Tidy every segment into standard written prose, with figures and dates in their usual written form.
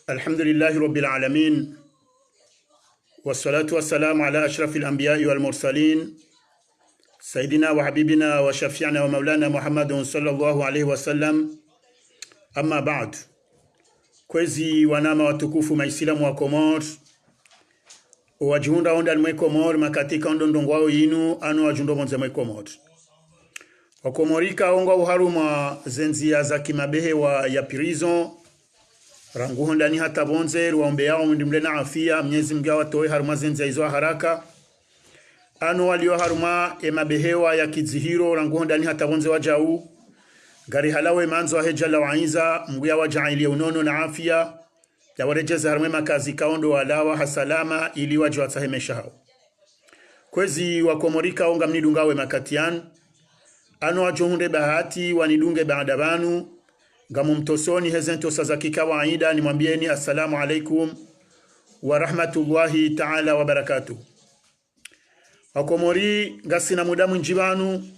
Alhamdulillahi Rabbil Alamin. Wassalatu wassalamu ala ashrafil anbiya'i wal mursalin. Sayyidina wa habibina wa shafi'ina wa maulana Muhammadun sallallahu alayhi wa sallam. Amma ba'd. Kwezi wanama watukufu maislamu wa Komor. Wajihunda onda mwe Komor makatika ondondongo wao yinu anu wajundo monze mwe Komor. Wakomorika onga uharuma zenzia za kimabehe wa ya prison. Rangu ndani hata bonze waombe yao ndimle na afia Mwenyezi Mungu awatoe haruma zenza hizo haraka ano walio haruma emabehewa ya kizihiro rangu ndani hata bonze wajau gari halawe manzo wa hejala waiza Mungu wajailie unono na afia ya warejeza haruma makazi kaondo walawa hasalama ili wajwa tsahemesha hao kwezi wakomorika onga mnidungawe makatian ano wajohunde bahati wanidunge baada banu gamu mtosoni hezento za kikawaida nimwambieni assalamu alaikum wa rahmatullahi ta'ala wa barakatuh. Wakomori ngasina muda mwinjibanu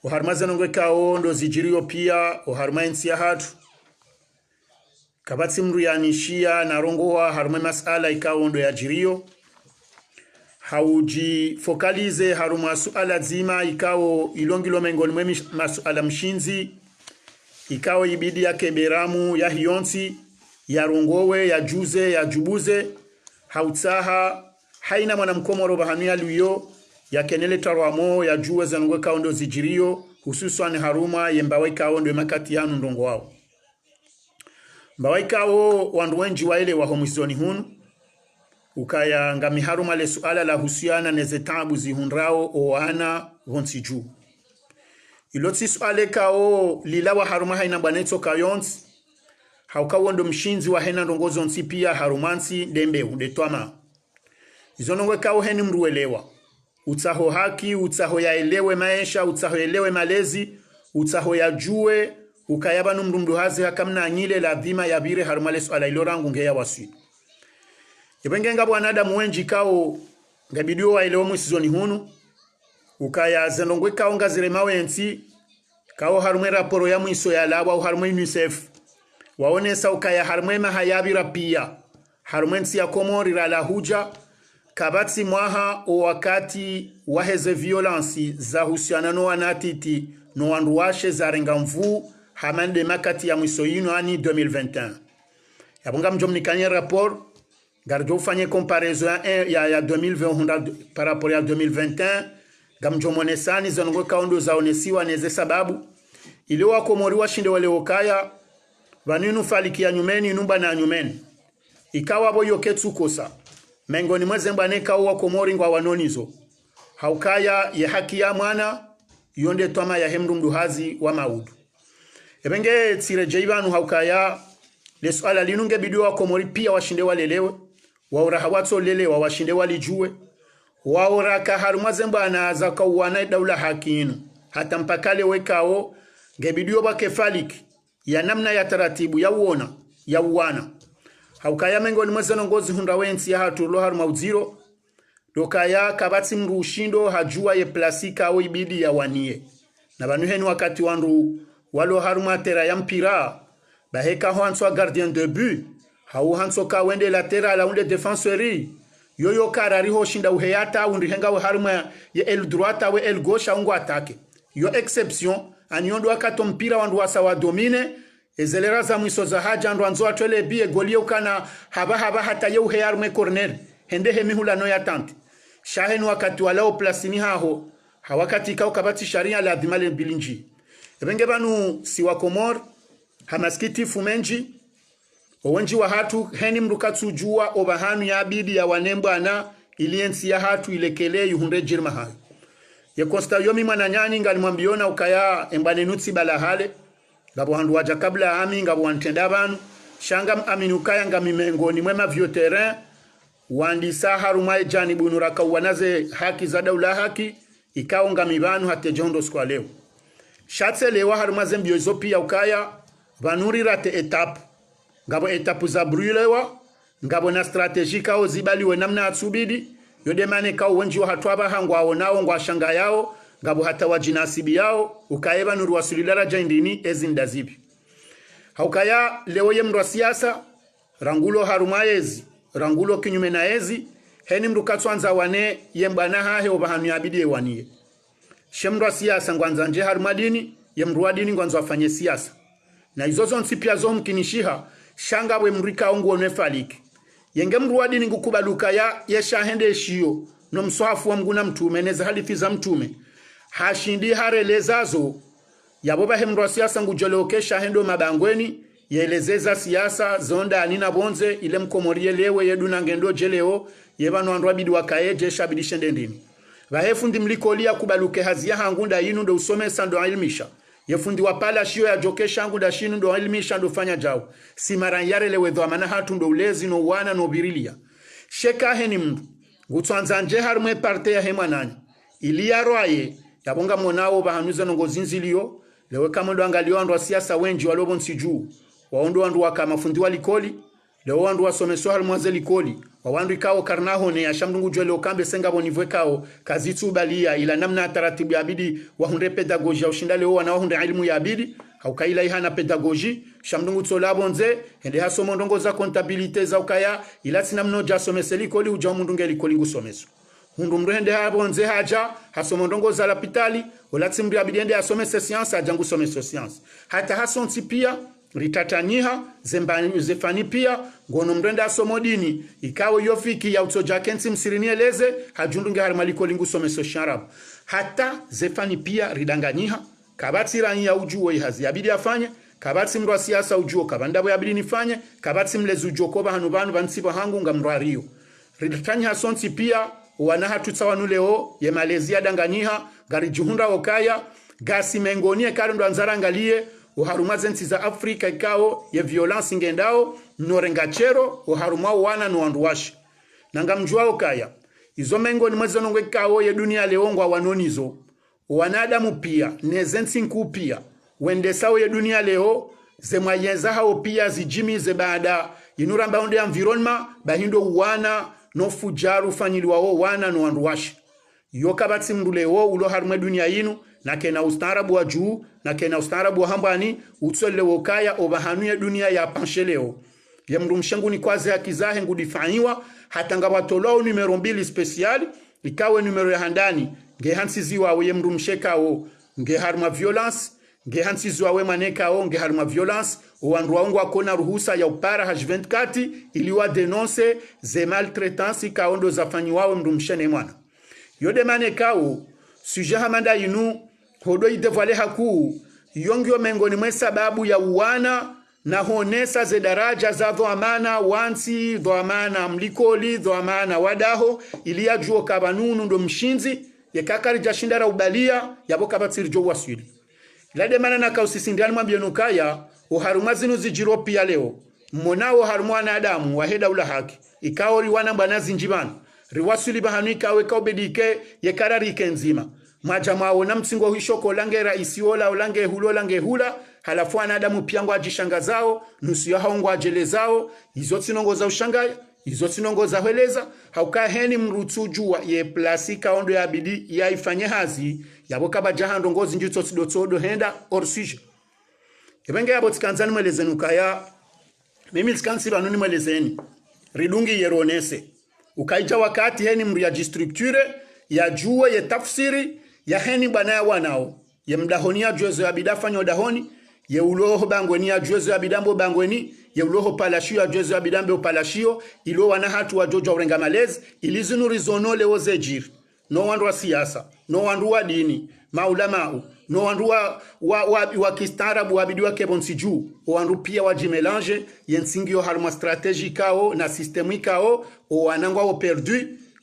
uharmaza nongwe kao ndo zijirio pia uharmainsi ya hatu kabatsi mruyanishia na rongowa harume masala ikao ndo ya jirio hauji fokalize haruma suala zima ikao ilongilo mengoni mwe masuala mshinzi ikao ibidi ya keberamu ya hionsi ya rongowe ya juze ya jubuze hautsaha haina mwana mkomoro bahamia luyo ya kenele tarwamo ya juwe zanongwe kaondo zijirio hususan haruma yembawe kaondo makati yanu ndongo wao mbawe kao wanduwenji waile wa homisoni hunu ukaya ngami haruma le suala la husiana nezetabu zihunrao oana vonsiju ilotsi suale kao lilawa haruma haina baneto kayons haukawondo mshinzi wa hena ndongozo nsi pia harumansi dembe undetwama izonongwe kao heni mruelewa utsaho haki utsaho ya elewe maisha utsaho elewe malezi utsaho ya juwe ukayaba numrumdu hazi hakamna anyile la dhima ya bire harumale suala ilorangu ngeya wasi yebengenga bwanadamu wenji kao ngabidio wa elewe mwisizoni hunu ukaya zenongwe kao ngazire mawensi kao harume raporo ya mwiso ya lawa au harume UNICEF waonesa ukaya harume mahayabira pia harume nsi ya Komori la huja kabatsi mwaha o wakati waheze violence za husiana no wanatiti no wanduwashe za rengamvu hamande makati ya mwiso yinu ani 2021 yabonga mjomnikanye rapport gardo ufanye comparaison ya 2020 par rapport ya 2021 gamjomonesani zongo kaondo zaonesiwa neze sababu ile Wakomori washinde wale okaya vaninu falikia nyumeni numba na nyumeni ikawa boyo ketsukosa mengoni mweze mbane kao Wakomori ngwa wanonizo haukaya ye haki ya mwana yonde twama ya hemrumdu hazi wa maudu ebenge tsire jeibanu haukaya le swala linunge bidio Wakomori pia washinde walelewe waura hawatso lelewa washinde walijue waoraka harumaze mbana za kauwana daula hakinu hata mpakale wekao ngebidio bakefalik ya namna ya taratibu ya uona ya uwana haukaya mengoni mwezano ngozi hunda wensi ya hatu lo haruma uziro dokaya kabatsi mrushindo hajua ye plasika au ibidi ya wanie na banuheni wakati wandu walo haruma tera ya mpira baheka hanswa gardien de but hau hanso ka wende latera la unde defenseur yoyo karari ho shinda uheyata undi henga haruma ya el droite we el gauche ungo attaque yo exception anyondo akato mpira wandu wasawa domine ezelera za mwiso za haja ndo anzo atwele bie golie ukana haba hata ye uheyarume corner hende hemihula no ya tante shahenu wakati walao plasini haho hawakati kao kabati sharia la dhimale bilinji ebenge banu si Wakomor hamaskiti fumenji owenji wa hatu heni mrukatsu jua obahanu ya bidi ya wanembana iliensi ya hatu ilekele yuhunde jirma hayo ya konsta yomi mananyani ngalimwambiona ukaya embane nutsi balahale ngabo handu waja kabla ami ngabo wantenda banu shanga aminukaya ngamimengoni mwema vyo terrain wandisa harumai jani bunuraka wanaze haki za daula haki ikao ngamibanu hate jondo skwa leo shatse lewa harumaze mbiozo pia ukaya vanuri rate etape ngabo etapu za brulewa ngabo na strategika o zibaliwe namna atsubidi yodemane kao wenji wa hatwaba hangwa aonao ngwa shanga yao ngabo hata wajinasibi yao ukaeba nuru wasulilala jaindini ezindazibi haukaya leo ye mru siasa rangulo harumaezi rangulo kinyume na ezi heni mndu katswanza wane yembana hahe obahanu yabidi ewanie shemrwa siasa ngwanza nje harumadini yemrwa dini ngwanza afanye siasa na izozo nsipia zo mkinishiha shanga we mrika ongo nefaliki yenge mrwa dini ngukubaluka ya yeshahende shiyo no mswafu wa mguna mtume neza hadithi za mtume hashindi harelezazo yaboba hemrwa siasa ngujolokesha hendo mabangweni yelezeza siasa zonda anina bonze ile mkomorie lewe yeduna ngendo jeleo yebano andwa bidi wakaeje shabidishe ndendini vahefundi mlikolia kubaluke hazia hangunda yinu ndo usomesa ndo ilmisha yefundi wapala shio ya jokesha ngunda shinu ndo ilmisha ndo fanya jao simara yarelewe dhamana hatu ndo ulezi no wana no birilia sheka heni mndu gutwanza nje harumwe parte ya hemwanani ilia roaye yabonga monao bahanuza nongozinzilio lewe kama ndo angalio andwa siasa wenji walobo nsiju waondo wandu wakamafundi walikoli leo wandu wasomeswa halmwaze likoli wawandu ikao karnaho ne ashamdungu jwele okambe senga bonivwe kao kazitu balia ila namna taratibu ya bidi wahunde pedagogia ushinda leo wana wahunde elimu ya bidi haukaila ihana pedagogi shamdungu tsolabo nze hende hasomo ndongo za kontabilite za ukaya ila tina mnoja somese likoli uja mundunge likoli ngusomeso hundu mrende habo nze haja hasomo ndongo za lapitali wala timbri ya bidi hende hasomese science ajangu someso science hata hasonti pia ritatanyiha zefani pia ngono mrenda somodini ikawe yofiki ya utoja kensi msirinieleze hajundunge harimaliko lingu someso sharab hata zefani pia ridanganyiha kabati rangi ya ujuo ihazi yabidi afanye kabati mrwa siasa ujuo kabandabo yabidi nifanye kabati mlezi ujuo koba hanubanu bansibo hangu nga mrwario ritatanyiha sonti pia wanaha tutsawanuleo ye malezia danganyiha gari juhunda okaya gasi mengonie karundo anzarangalie uharumaze nsi za Afrika ikao ye violence ngendao norengachero uharuma wana no wanduwashi nanga mjwao kaya izo mengo ni mwezo nongwe ikao ye dunia leongwa wanonizo wanadamu pia nezensi nku pia wende sao ye dunia leo zemwayeza hao pia zijimi ze baada inuramba onde environment bahindo wana no fujaru fanyiliwao wana no wanduwashi yokabati mduleo ulo harume dunia yinu na kena ustarabu wa juu na kena ustarabu wa hambani utsole wokaya obahanuye dunia ya pansheleo ya mrumshengu ni kwaze hakizahe ngudifanyiwa hata ngabatolao numero 2 special ikawe numero ya handani nge hansiziwa we mrumshekao nge harma violence nge hansiziwa we manekao nge harma violence owandu waungu akona ruhusa ya upara H24 iliwa denonce ze maltraitance kaondo zafanyiwa mrumshene mwana yode manekao suje hamanda inu hodo idevale haku yongyo mengoni mwe sababu ya uwana na honesa ze daraja za dhamana wansi dhamana mlikoli dhamana wadaho ilia juo kabanunu ndo mshinzi yakakari jashindara ubalia yaboka batirjo waswili lade mana na kausisindani mwambyenukaya uharumazinu zijiro pia leo monao harumwana adamu waheda ula haki ikaori wana mbanazi njibana riwasuli bahanika weka obedike yekarari kenzima majama ona msingo hishoko lange raisi ola lange hulo lange hula halafu anadamu piango ajishanga zao nusu ya haongo ajele zao izo tinongo za ushangaya izo tinongo za heleza hauka heni mrutujua ye plasika ondo ya bidi ya ifanye hazi yaboka bajahando ngozi njitso tidotsodo henda orsije ebenge yabo tikanzani mwelezenu kaya mimi tikansi banuni mwelezeni ridungi yeronese ukaija wakati heni mriaji structure ya juwe ye tafsiri ya heni bana ya wanao ye mdahonia juwezo ya bidafanya dahoni ye uloho bangweni ya juwezo ya bidambo bangweni ye uloho palashio ya juwezo ya bidambo palashio ilo wana hatu wa jojo urenga malezi ilizinu rizono leo zejiri no wandu wa siasa no wandu wa dini maulamau no wandu wa kistarabu wabidi wa kebonsiju wandu pia wajimelange yensingio harma strategie kao na sistemu kao wanangwa o perdu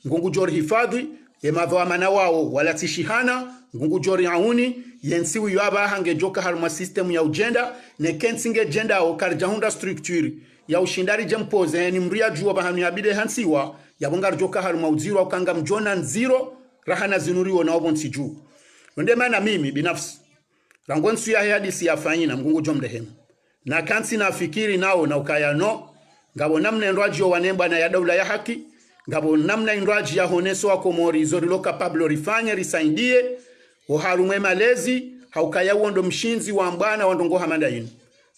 ngungu jori hifadhi ye madhamana wao wala tishihana ngungu jori auni yensiwi yaba hange joka harma system ya ugenda ne kensinge agenda o karjahunda structure ya ushindari jempoze ni mria juwa bahanu ya bide hansiwa ya bongar joka harma uziro ukanga mjona nziro rahana zinuriwo na obonsi juu nde mana mimi binafsi rangonsu ya hadisi ya fanyina mgungu jomrehemu na kansi na fikiri nao na ukaya no ngabo namna ndraji wanemba na ya daula ya haki ngabo namna ndraji ya honeso wako mori zorilo kapablo rifanye risaindie uharumwe malezi haukaya wondo mshinzi wa mbana wandongo hamanda yinu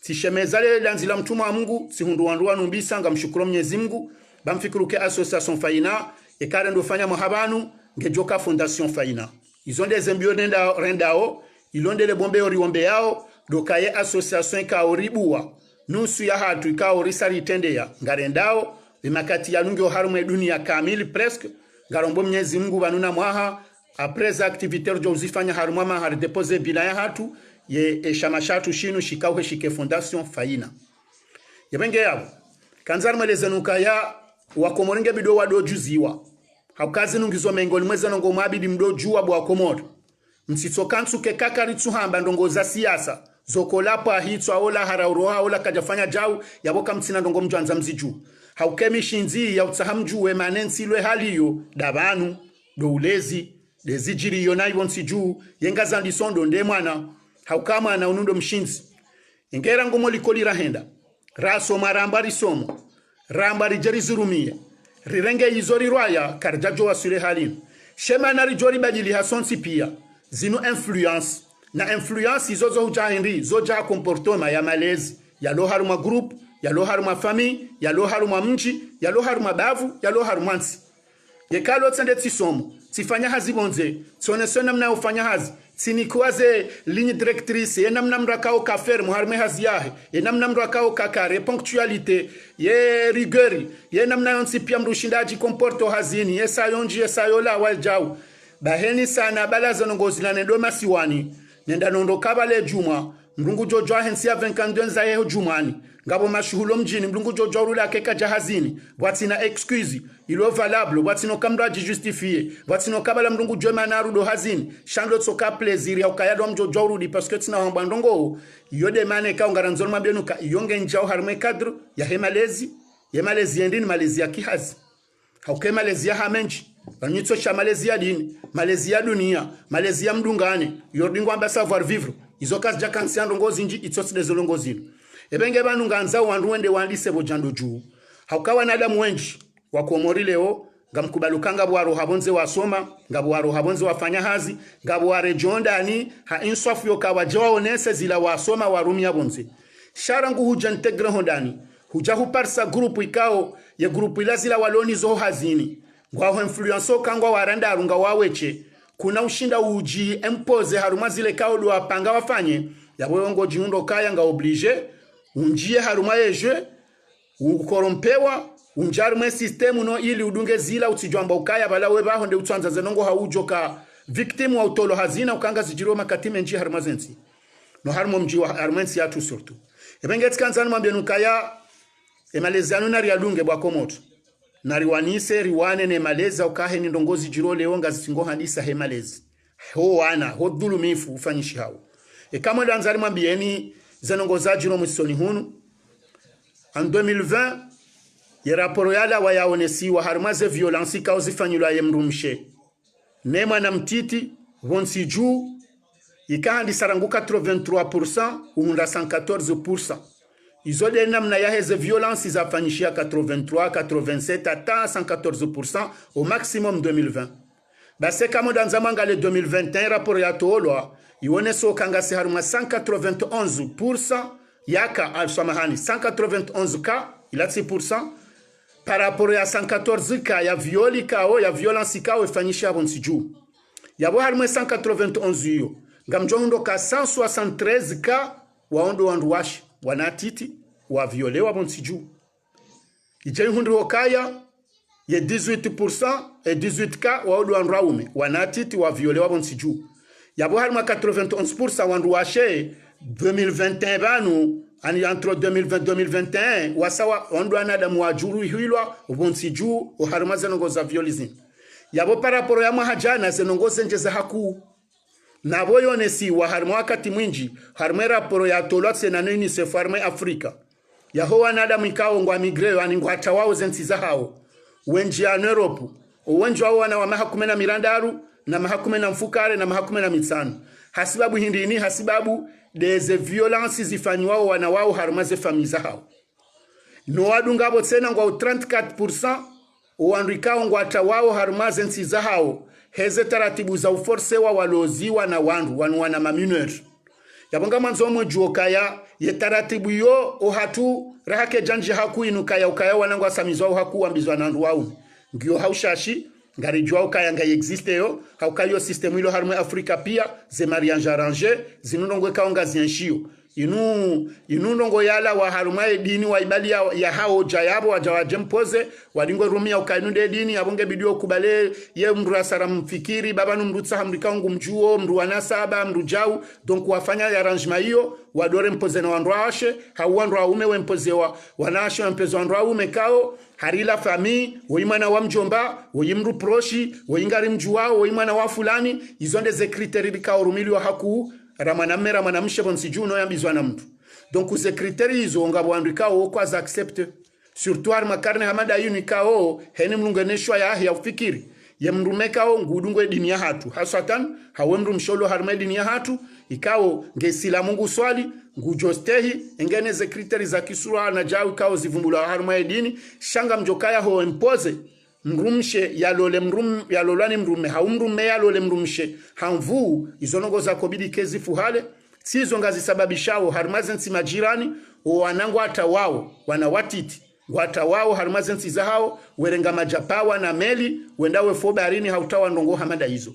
Tishemezale danzila mtuma wa Mungu sihunduandua numbisa ngamshukuru Mwenyezi Mungu bamfikiruke association Faina ekare ndo fanya mahabanu ngejoka fondation Faina izonde zembio nenda rendao ilonde le bombe oriombe yao dokaye association ka oribua nusu ya hatu ikao risari tendea ngarendao bimakati ya nungi harume dunia kamili presque ngarombo Mwenyezi Mungu banuna mwaha après activité rjo uzifanya harumwa mahari depose bila ya hatu ye eshamashatu shinu shikauhe shike fondation Faina yabenge yabo kanzar melezenuka ya wakomoringe bido wado juziwa haukazi nungizo mengoli mweza nongo mabidi mdo juwa bwa komoro msitsokansu ke kakari tsuhamba ndongo za siasa zokolapa hitwa ola harauroha ola kajafanya jau yaboka mtsina ndongo mjwanza mziju haukemi shinzi ya utsahamju we manensi lwe haliyo dabanu do ulezi dezijiri yona yonsi juu yenga zandisondo nde mwana haukama na unundo mshinzi ingera ngomo likoli rahenda raso marambari somo rambari jerizurumia rirenge izori rwaya karjajo wasure halin shema na rijori badili hasonsi pia zinu influence na influence izozo hujahenri zoja comportoma ya malezi ya lo haruma group ya lo haruma famille ya lo haruma mji ya lo haruma bavu ya lo haruma nsi yekalo tsende tsisomo sifanya hazi bonze sona mna ufanya hazi sinikuaze ligne directrice yenamna mrakao ka ferme harme hazi yahe yenamna mrakao ka kare ponctualité ye rigueur yenamna yonsi pia mrushindaji comporto hazini yesa yonji yesa yola waljau baheni sana balazo nongozi na ndo masiwani nenda nondo kabale juma mrungu jojo ahensi ya 22 za yeho jumani ngabo mashuhulo mjini mrungu jojo rula keka jahazini bwatina excuse ilo valable bwatino kamraji justifier bwatino kabala mrungu joma narudo hazini shando tsoka plaisir ya ukayado mjojo rudi parce que tina hamba ndongo yode mane ka ungaranzolo mabenuka yonge njao harme cadre ya hemalezi yemalezi endini malezi ya kihazi hauke malezi ya hamenji banyitso cha malezi ya dini malezi ya dunia malezi ya mdungane yordingo amba savoir vivre izokas jakansi ndongo zinji itsotsi dezolongo zino ebenge banu nganza wanduende wandise bojando juu haukawa na adamu wenji wakomori leo ngamkubalukanga bwaro habonze wasoma ngabwaro habonze wafanya hazi ngabware jondani ha insafu yokawa jaonese zila wasoma warumi abonze sharangu huja integre hondani huja huparsa grupu ikao ye grupu ilazila waloni zo hazini ngwaho influenso kangwa waranda arunga waweche kuna ushinda uji impose haruma zile kao do apanga wafanye yabo ngo jiundo kaya nga oblige unjie haruma yeje ukorompewa unjarme system no ili udunge zila utijwamba ukaya bala we baho nde utsanza zenongo haujoka victim wa utolo hazina ukanga zijiro makatime nji haruma zensi no harmo mji wa armensi ya tu surtout ebenge tkanzana mwambie nukaya emaleziano na riadunge bwa komoto na riwanise riwane ne maleza ukahe ni ndongozi jiro leo ngazingo handisa he malezi ho wana ho dhulumifu ufanyishi hao kama danzari mwambieni zenongoza jiro mwisoni hunu en 2020 ye raporo yala wayaonesi wa harumaze violence kauzifanyulwa ye mrumshe nema na mtiti wonsi juu ikahandi sarangu 83% uunda 114%. Izode namna ya heze violence zafanyishia 83, 87 ata 114% au maximum 2020. Base kama danzamanga le 2021 raporo ya toolwa ioneso kangasi haruma 191% yaka al-samahani 191k ila 6% par rapport à 114k ya violi kao ya violence kao ifanyisha bonsi juu yabo haruma 191 yo ngamjondo ka 173k waondo wanduwashi wanatiti wa violewa bonsi juu ije hundi hokaya ye 18% et 18k waondo wanraume wanatiti wa violewa bonsi juu yabo haruma 91% wanduwashe 2021 banu ani entre 2020-2021 wasawa ondo anadamu wajuru hilwa ubonsi juu uharuma zenongo za violizini yabo paraporo ya mahajana zenongo zenjeza haku nabo yonesi waharuma wakati mwinji haruma raporo ya tolwatse na nini se farme Afrika yaho anadamu ikao ngwa migreo ani ngwa tawao zensiza hao wenji ya Europe wenji wao wana wa mahakume na mirandaru na mahakume na mfukare na mahakume na mitsano hasibabu hindini hasibabu deze violences zifanywa wana wao harumaze familia hao no wadungabo tena ngwa 34% uandikao ngwa tawao harumaze nsiza hao heze taratibu za uforce wa waloziwa na wandu wana mamineur yabonga manzo mo juokaya ye taratibu yo o hatu rahake janji haku inukaya ukaya wanangwa samizwa haku ambizwa nandu wau ngio haushashi ngari jua ukaya nga existe yo haukayo system ilo harmo Afrika pia ze mariage arrangé zinundongwe kaonga zienshio inu ndongo yala wa haruma edini wa ibali ya hao jayabo wajawaje mpoze walingwe rumia ukainunde edini yabonge bidio kubale ye mru asara mfikiri baba numrutsa hamrika ngu mjuo mru wanasaba mru jau donc wafanya arrangement hiyo wadore mpoze na wandwa ashe hauandwa ume we mpoze wa wanashe mpezo wandwa ume kao harila fami woimana wa mjomba woimru proshi woingari mjuao woimana wa fulani izonde ze kriteri kao rumili wa haku ramana mshe bonsiju no yambizwa na mtu donc ces critères izo ngabo andikao kwa za accepte surtout arma karne hamada yunikao hene mlunganeshwa ya ufikiri ye mrumekao ngudungwe dini ya hatu hasatan hawemru msholo harma dini ya hatu ikao ngesila Mungu swali ngujostehi engene ze critères za kisura na jau kao zivumbula harma dini shanga mjokaya ho impose mrumshe yalolani mrume haumrume yalole mrumshe hamvu izonongo za kobidi kezi fuhale sizo ngazi sababishao harmazensi majirani wanangu hata wao wanawatiti wata wao harmazensi za hao werenga majapawa na meli wendawe fo baharini hautawa ndongo hamada hizo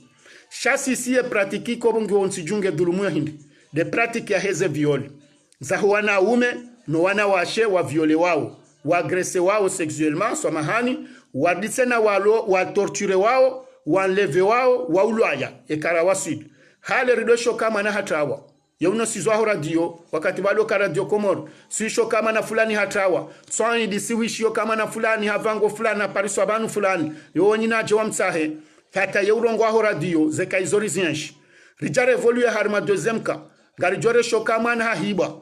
shasi siye pratiki ko bongi wonsijunge dhulumu ya hindi de pratique ya heze viole za wana ume no wana washe wa viole wao wa agrese wao sexuellement samahani wadisena walo wa torture wao wanleve wao wa ulwaya ekara wasid hale ridosho kama na hatawa yauno sizwa radio wakati bado ka radio Komoro sisho kama na fulani hatawa swani disiwishio kama na fulani havango fulani na pariso abanu fulani yoni na je wamsahe hata yeurongo wa radio zeka izorizienshi rijare evolue harma deuxième cas ngari jore shokama na hiba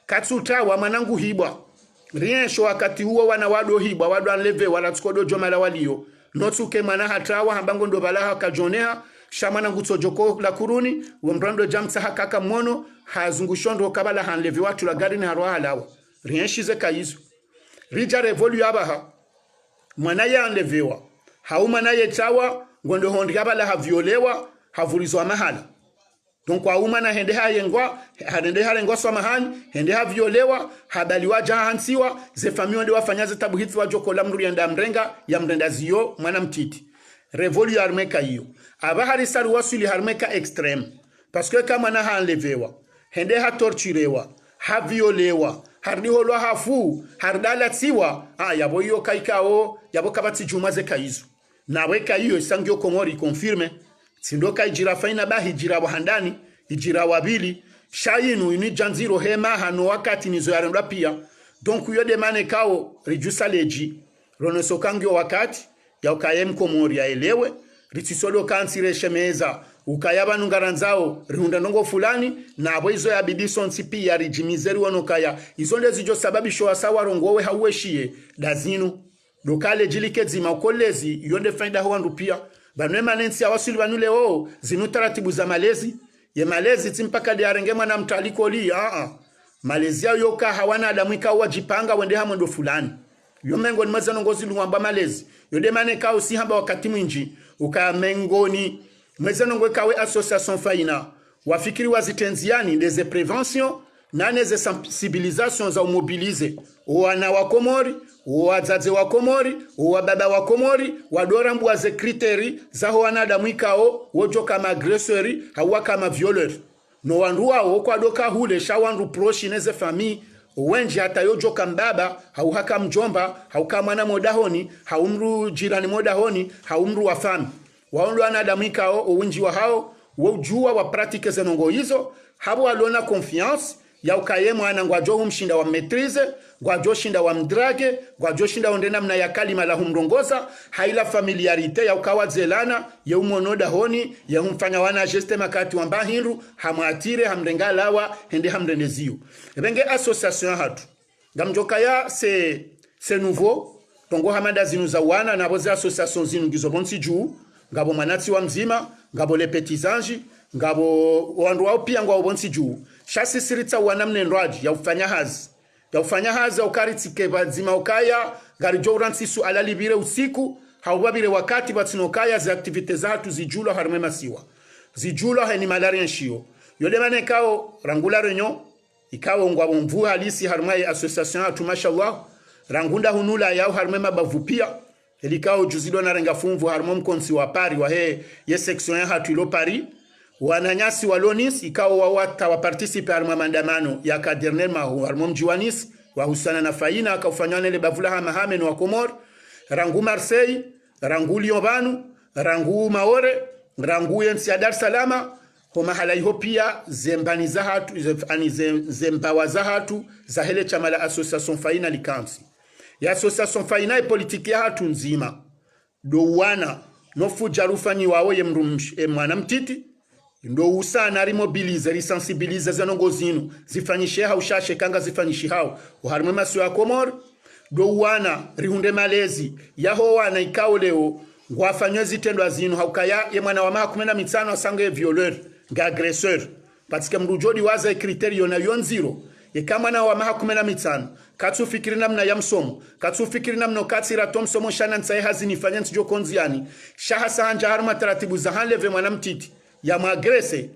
katsuta wa manangu hiba rien sho wakati huo wana wado hiba wado anleve wala tskodo jomala walio notsuke mana hatawa hambango ndo balaha kajonea shamana ngutsojoko la kuruni wembrando jamsa hakaka mono hazungushondo kabala hanleve watu la gari na harwa halawa rien shize kaizo rija revolue abaha mwana ya anlevewa hauma na yetawa ngondo hondi kabala haviolewa havulizwa mahala donc kwa uma na hende halengwa swa mahani hende haviolewa habaliwa jahansiwa ze famio ndio wafanyaze tabu hizi wajoko la mru yanda mrenga ya mrenda zio mwana mtiti revolue armeka hiyo abahari saru wasuli harmeka extreme parce que kama na hanlevewa hende ha torturewa haviolewa hardiholwa hafu hardala tsiwa yabo hiyo kaikao yabo kabati jumaze kaizo nawe kaiyo sangyo Komori confirme sindoka ijira faina ba hijira wahandani ijira wabili shayinu ini janziro hema hano wakati nizo yarenda pia donc yo demane kao rejusa leji ronosokangyo wakati ya ukayem Komori yaelewe ritisolo kansire shemeza ukayaba nungaranzao rihunda ndongo fulani na abo izo ya bidison sipi ya rijimizeri wanokaya izo ndezi jo sababisho asawa rongowe hauweshie dazinu lokale jilike zima ukolezi yonde faida huandu pia banwe manensi ya wasuli banule zinu taratibu za malezi ye malezi timpaka diarengema na mtaliko li malezi yao yoka hawana adamuika wajipanga wende hamondo fulani yomengo ni mazano ngozi luwamba malezi yonde mane kao si hamba wakati mwinji ukamengoni mazano ngwe kawe association faina wafikiri wazitenziani ndeze prevention na neze sensibilisation za umobilize wana wa Komori wazazi wa Komori wababa wa Komori wadora mbwa ze kriteri za wana damwikao wojo kama aggressori hawa kama violeur no wandu wao kwa doka hule shawandu proshi neze famille wenji hata yojo kambaba hauhaka mjomba hauka mwana modahoni haumru jirani modahoni haumru wa fami waondo anadamwikao uwinji wa hao wojua wa pratique zenongo hizo habo alona confiance ya ukaye mwana ngwajo humshinda wa maîtrise ngwajo shinda wa mdrage ngwajo shinda ondena mna ya kalima la humrongoza haila familiarite ya ukawa zelana ya umonoda honi ya humfanya wana geste makati wamba hindu hamwatire hamrenga lawa hende hamrendezio ebenge association hatu ngamjoka ya c'est nouveau tongo hamada zinu za wana na boze association zinu gizobonsi juu ngabo manati wa mzima ngabo le petits anges ngabo wandu wao pia ngwa bonsi juu shasi sirita wanamne ndwaji ya ufanya hazi ukaritike bazima ukaya garijo uransisu alalibire usiku haubabire wakati batinokaya za aktivite zatu zijulo harme masiwa zijulo hani malaria nshio yode mane kao rangula renyo ikawo ngwa mvu halisi harmai association hatu mashallah rangunda hunula yao harme mabavu pia elikao juzido na renga fumvu harmo mkonsi wa pari wa he ye section ya hatu ilo pari wananyasi walonis ikawo wawata wa participe harma mandamano ya kadernel mahu harmo mjiwanis wa husana na faina akaufanyane le bavula hama wa Komor rangu Marseille rangu Lyon rangu Maore rangu yensi ya Dar Salama kwa mahala iho pia zembani za hatu zembawa za hatu za hele chama la association faina likansi ya association faina politiki ya hatu nzima do wana nofu jarufanyi wawe mwana mtiti ndo usana rimobilize risensibilize zanongo zinu zifanyishe hao shashe kanga zifanyishe hao uharimwe masu ya Komor do wana rihunde malezi yaho wana ikao leo ngwafanywe zitendo zinu haukaya ye mwana wa maha 15 asange violeur nga agresseur parce que mrujodi waza kriterio na yon zero ye kama na wa maha 15 katsu fikiri namna ya msomo katsu fikiri namna katsira tomsomo shana ntsaye hazini fanyansi jo konziani shaha sahanja harma taratibu za hanleve mwana mtiti ya magrese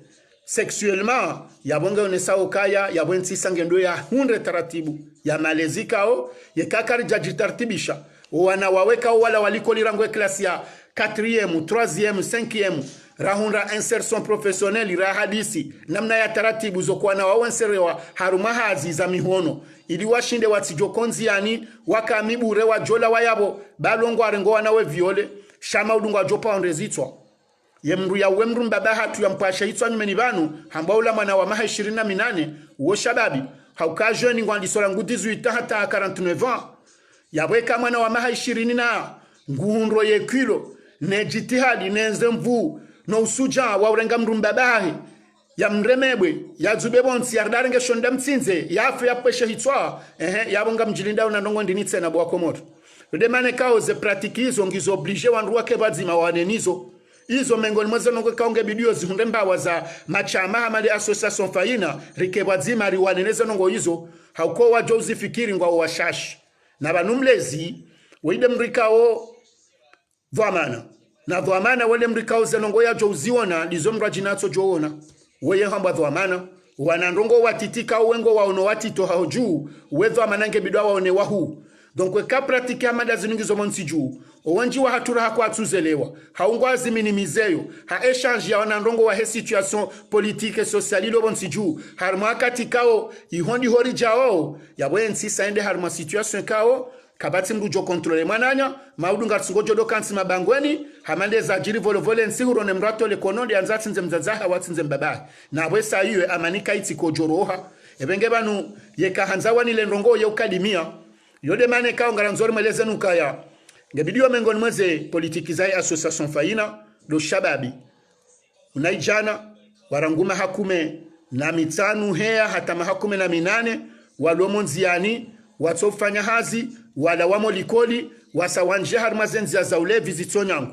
sexuellement ya bonga onesa okaya ya bwensi sangendo ya hundre taratibu ya malezikao ye kakari jajitartibisha wana waweka wala waliko lirangwe klasi ya 4e 3e 5e rahunra insertion professionnelle ira hadisi namna ya taratibu zokuwa na wawenserewa haruma hazi za mihono ili washinde watijokonzi yani wakamibure wajola wayabo balongo arengo wanawe viole shama udunga jopa ondezitwa yemru ya wemru mbaba hatu ya mpasha itwa nyumeni banu hamba ula mwana wa maha 28 uo shababi hauka jeune ngwandi sola ngu 18 hata 49 ans yabweka mwana wa maha 20 na nguhundro yekilo ne jitihadi nenze mvu no usuja wa urenga mrumbabahi ya mremebwe ya zubebonsi ya daringe shonda mtsinze ya afu ya peshe hitwa yabonga mjilinda unandongo ndinitse na bwa Komor de mane kao ze pratique hizo ngizo oblige wandu wake bazima wanenizo hizo mengoni mwaza nongo kaonge bidio zihunde mbawa za machama hamali association faina rikebazima riwaneneza nongo hizo hauko wajo uzifikiri ngwa washashi na banumlezi weide mrikao dhamana na dhamana wale mrikao zenongo ya uziona lizo mrajinatso joona weye hamba dhamana wanandongo watitika uwengo waono watito hao juu uwezo amanange bidwa waone wahu donc ka pratique amada zinungizo monsi juu owanji wa hatura hako atuzelewa haungwa ziminimizeyo ha échange ya wanandongo wa he situation politique sociale lo monsi juu harma katikao ihondi hori jao ya bwensi saende harma situation kao kabati mrujo kontrole mananya maudunga tsingojo do kansi mabangweni hamande za jiri volovole nsihuro ne mrato le konondi anzati nze mzazaha watsinze mbaba na bwesa yiwe amanika itiko joroha ebenge banu yeka hanzawa ni lendongo ye ukadimia yode mane kao ngaranzori mweleze nukaya ngebidiwa mengoni mweze politiki zai association faina do shababi unaijana waranguma hakume na mitanu hea hata mahakume na minane walomonziani watofanya hazi wala wamo likoli wasawanje harmazenzi za ulevi zitonyangu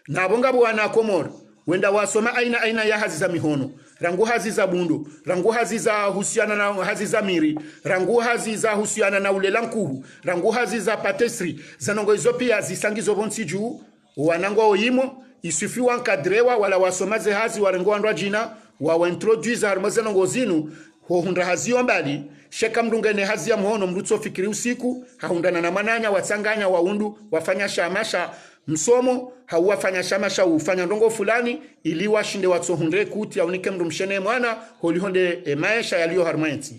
na abongabo wana Komor wenda wasoma aina ya hazi za mihono rangu hazi za bundu rangu hazi za husiana na hazi za miri rangu hazi za husiana na ulelankuhu rangu hazi za patesri zanongo hizo pia zisangizo bonsi juu wanango oimo isufi wankadrewa wala wasomaze hazi warengo andwa jina wa introduce harmazenongo zinu ho hundra hazi yombali sheka mrungene hazi ya mhono mrutso fikiri usiku haundana na mananya watsanganya waundu wafanya shamasha msomo hauwafanya shamasha ufanya ndongo fulani ili washinde watsohundre kuti aunike mrumshene mwana holihonde maisha yaliyo harmanti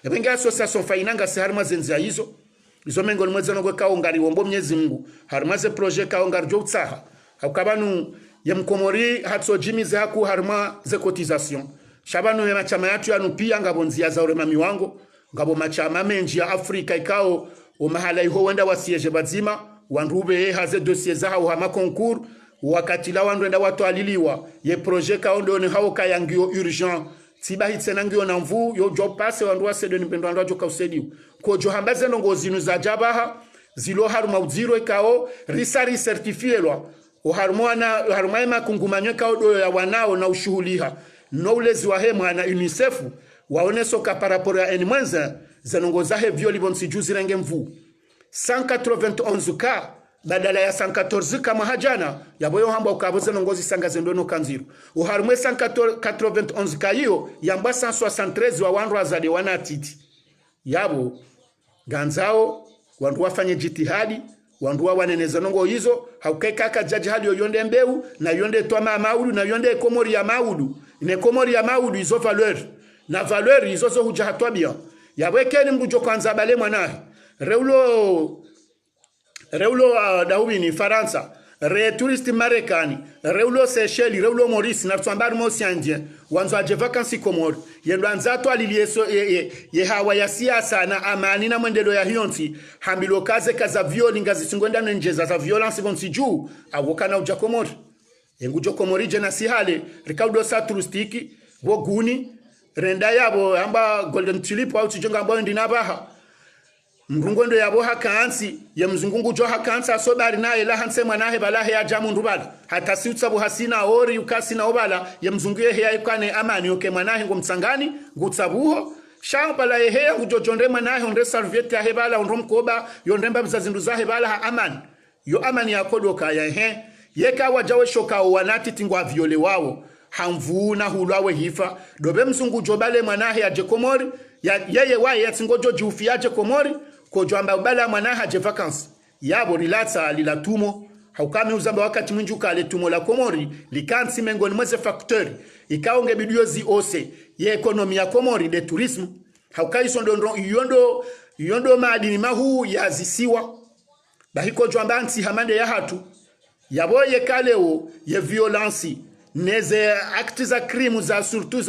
ebenga association fainanga se harma zenza hizo mengoni mweze nongo kaongari wombo Mwenyezi Mungu harmaze projet kaongari jo tsaha hakabanu ya mkomori hatso jimize haku harma ze cotisation shabanu ya machama yatu yanu pia ngabonzia za uremami wango ngabo machama menji ya Afrika ikao umahala iho wenda wasieje bazima wandube haze dossier za hao hama concours wakati la wandenda watu aliliwa ye projet kaondo ni hao kayangio urgent tiba hitsena ngio na mvu yo job passe wandu wasedo ni pendo wandu joka usediu ko jo hambaze ndongo zinu za jabaha zilo haruma uziro ikao risari certifielwa o harumana kungumanywe kaodo ya wanao na ushuhuliha no ulezi wa hema na UNICEF waoneso ka paraporo ya enmwenza zanongo zahe violi bonsi juzi renge mvu 191 ka badala ya 114 kama hajana yaboyo hamba ukaboze nongozi sangaze ndono kanziru uharumwe 191 kayo yamba 173 wa wandu azade wanatiti yabo ganzao wandu wafanye jitihadi wandu waneneza nongo hizo haukeka jaji hali yoyonde mbeu na yonde toa maudu na yonde komori ya maudu ine komori ya maudu izo valeur na valeur izo zo hujahatwa bia yabwekeni mbujo kwanza bale mwanahe reulo Darwin Faransa re touristi Marekani reulo Seychelles reulo Maurice na tsambari mosi indien wanzo aje vacances Komori yendo anzato alilieso ye hawa ya siasa na amani na mwendelo ya hionti hambilo kaza violi ngazi singwenda njeza za violence bonsi juu awokana uja Komori yengujo Komori jena sihale rikaudo sa turistiki woguni renda yabo amba golden tulip au tijonga ambayo ndinabaha mrungondo yabo hakansi ya mzungungu jo hakansa sobari naye la hanse mwanahe balahe ya jamu ndubala hata siutsabu hasina ori ukasi na obala ya mzunguye heya yukane amani yoke mwanahe ngomtsangani ngutsabuho shao bala heya ngujojonde mwanahe onde serviette ya hebala onromkoba yondemba mzazindu za hebala ha amani yo amani ya kodoka ya yeka wajawe shoka wanati tingwa viole wao hamvuna hulwawe hifa dobe mzungu jobale mwanahe aje Komori yeye wae yatingojo jufi aje Komori kujamba ubala mwanahe aje vacances yabo rilatsa lilatumo haukame uzamba wakati mwinjuka aletumo la Komori likansi mengoni mweze facteur ikaonge bidiozi ose ye ekonomi ya Komori de tourisme haukai sondo yondo madini mahu ya zisiwa bahiko jwamba anti hamande ya hatu yaboye kaleo ye violence neze actes za crime za surtout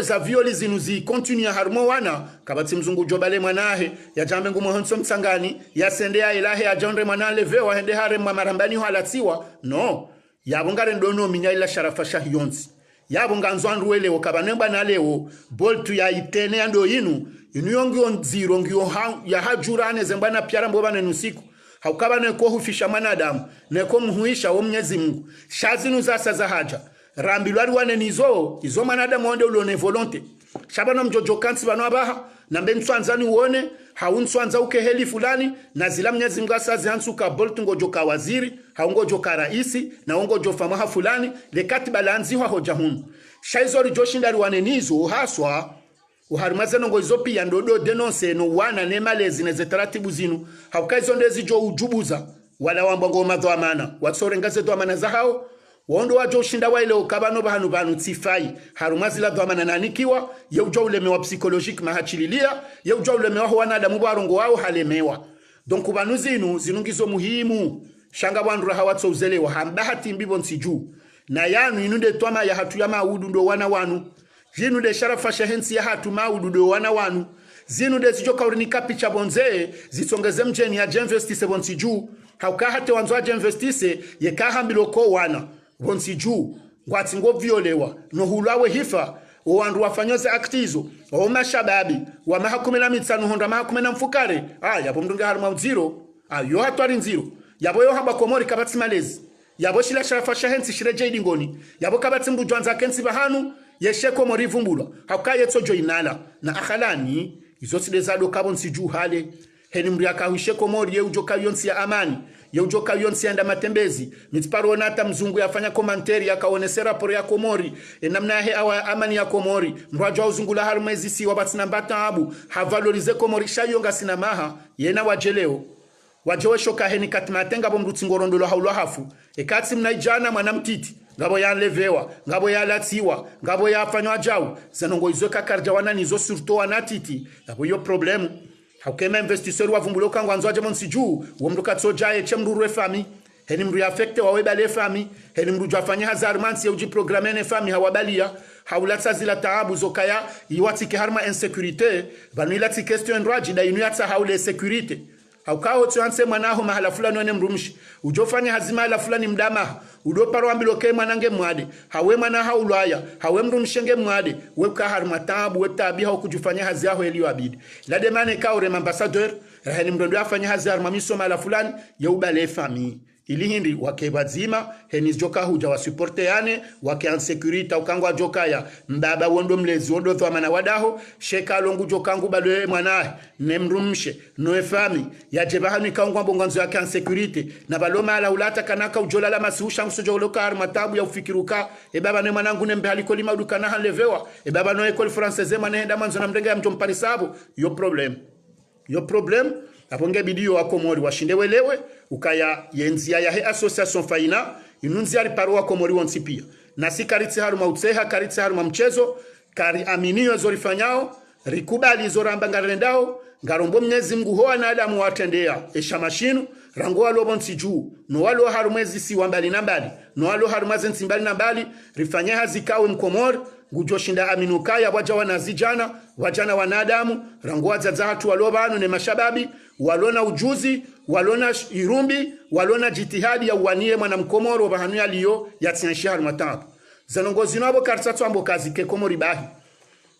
za violi zinuzi continue harmo wana kabati mzungu jobale mwanahe ya jambe ngumo honso msangani ya sendea ilahe ya jonre mwanale vewa hende hare marambani halatiwa no yabongare ndono minya ila sharafa shahiyonzi yabonga nruele okabanemba na leo boltu ya itene ando inu yongi onziro ngio ya hajurane zembana piara mboba nenusiku haukaba neko hufisha manadamu neko mhuisha wo Mwenyezi Mungu shazinu zasa za haja rambilwari wane nizo izo manadamu onde ulone volonte shabana mjojo kansi bano abaha na mbe nswanzani uone haunswanza ukeheli fulani na zila Mwenyezi Mungu asazi hansuka boltu ngojoka waziri haungojoka raisi na ungojo famaha fulani lekati balanzi wa hoja hunu shaizori joshindari wane nizo haswa uharimaze nongo izopi ya ndodo denonse no wana ne malezi neze taratibu zinu haukazo ndezi jo ujubuza wala wambongo madho amana watsore ngaze do amana za hao wondo wajo ushinda waile ukabano banu tsifai harumazi la do amana nanikiwa ye ujo uleme wa psychologique mahachililia ye ujo uleme wa wanadamu barongo wao halemewa donc banu zinungizo muhimu shanga bwandu hawatso uzelewa hambahati mbibo nsiju na yanu inunde twama ya hatu ya maudu ndo wana wanu zinu de sharafa shahensi ya hatu maudu do wana wanu zinu de zijoka urinika picha bonze zitsongeze mjeni ya jemvestise bonsi juu hauka hate wanzwa jemvestise ye kahambilo wana bonsi juu ngwati ngo violewa no hulwawe hifa wandu wafanyoze aktizo o mashababi wa mahakumena mitsanu honda mahakumena mfukare yapo mdunga haruma uziro yo hatwari nziro yabo yo hamba Komori kabati malezi yabo shila sharafa shahensi shireje idingoni yabo kabati mbujwanza kensi bahanu yeshe Komori vumbulwa haukaye tsojo inala na akhalani izosi dezado kabon siju hale heni mriaka huishe Komori ye ujoka yonsi ya amani ye ujoka yonsi ya nda matembezi mitiparo nata mzungu yafanya komanteri ya kaonese raporo ya Komori namna he awa amani ya Komori mrwajwa uzungula harumezi si wabatina mbata abu havalorize Komori shayonga sinamaha yena wajeleo wajewe shoka heni katimatenga bomruti ngorondolo haulwa hafu ekati mnaijana mwanamtiti ngabo ya levewa ngabo ya latiwa ngabo ya afanywa jau zanongo izoka karjawana nizo surto wanatiti ngabo yo problemu haukema investisseur wavumbulo kangwa nzwaje monsiju womruka tsoja eche mruru fami heni mru affecte wawebale fami heni mru jafanya hazard mansi uji programme fami hawabalia haulatsa zila taabu zokaya iwatike harma insécurité banilati question raji da inuyatsa haule sécurité haukao tuanse mwanaho mahala fulani wene mrumshi ujofanya hazima ala fulani mdama udoparo ambiloke mwanange mwade hawe mwana haulaya hawe mrumshenge mwade weka harma tabu wetabi hau kujufanya hazi yaho elio abidi la demane kaure ambassadeur heni mdondo afanya hazi harma miso mahala fulani ya ubale fami ili hindi wakebazima henis joka huja wasuporteane wake ansecurity ukangwa joka ya mbaba wondo mlezi wondo thwamana wadaho sheka longu jokangu bado mwanae nemrumshe noe fami ya jebahani kaungwa bonganzo yake ansecurity na baloma ala ulata kanaka ujola la masuusha msojoloka armatabu ya ufikiruka baba ne mwanangu nembe haliko lima udukana hanlevewa baba no école française manenda manzo na mrenga ya mjomparisabo yo problem aponge bidio wa Komori washinde welewe ukaya yenzia ya he association faina inunzi ali parwa Komori wonsipia na si karitsi haruma utseha karitsi haruma mchezo kari aminio zorifanyao rikubali zoramba ngarendao ngarombo mnyezi Mungu hoa na Adamu watendea eshamashinu rango walo bonsi juu no walo harumezi si wambali nambali no walo harumazi nsimbali nambali rifanya hazikawe Mkomori ngujoshinda aminukaya waja wajana wanadamu rango wazaza hatu walobanu ne mashababi walona ujuzi walona irumbi walona jitihadi ya uwanie mwana Mkomoro bahanu yaliyo yatsianshia matatu zanongozi nabo karsatu ambo kazi ke Komori bahi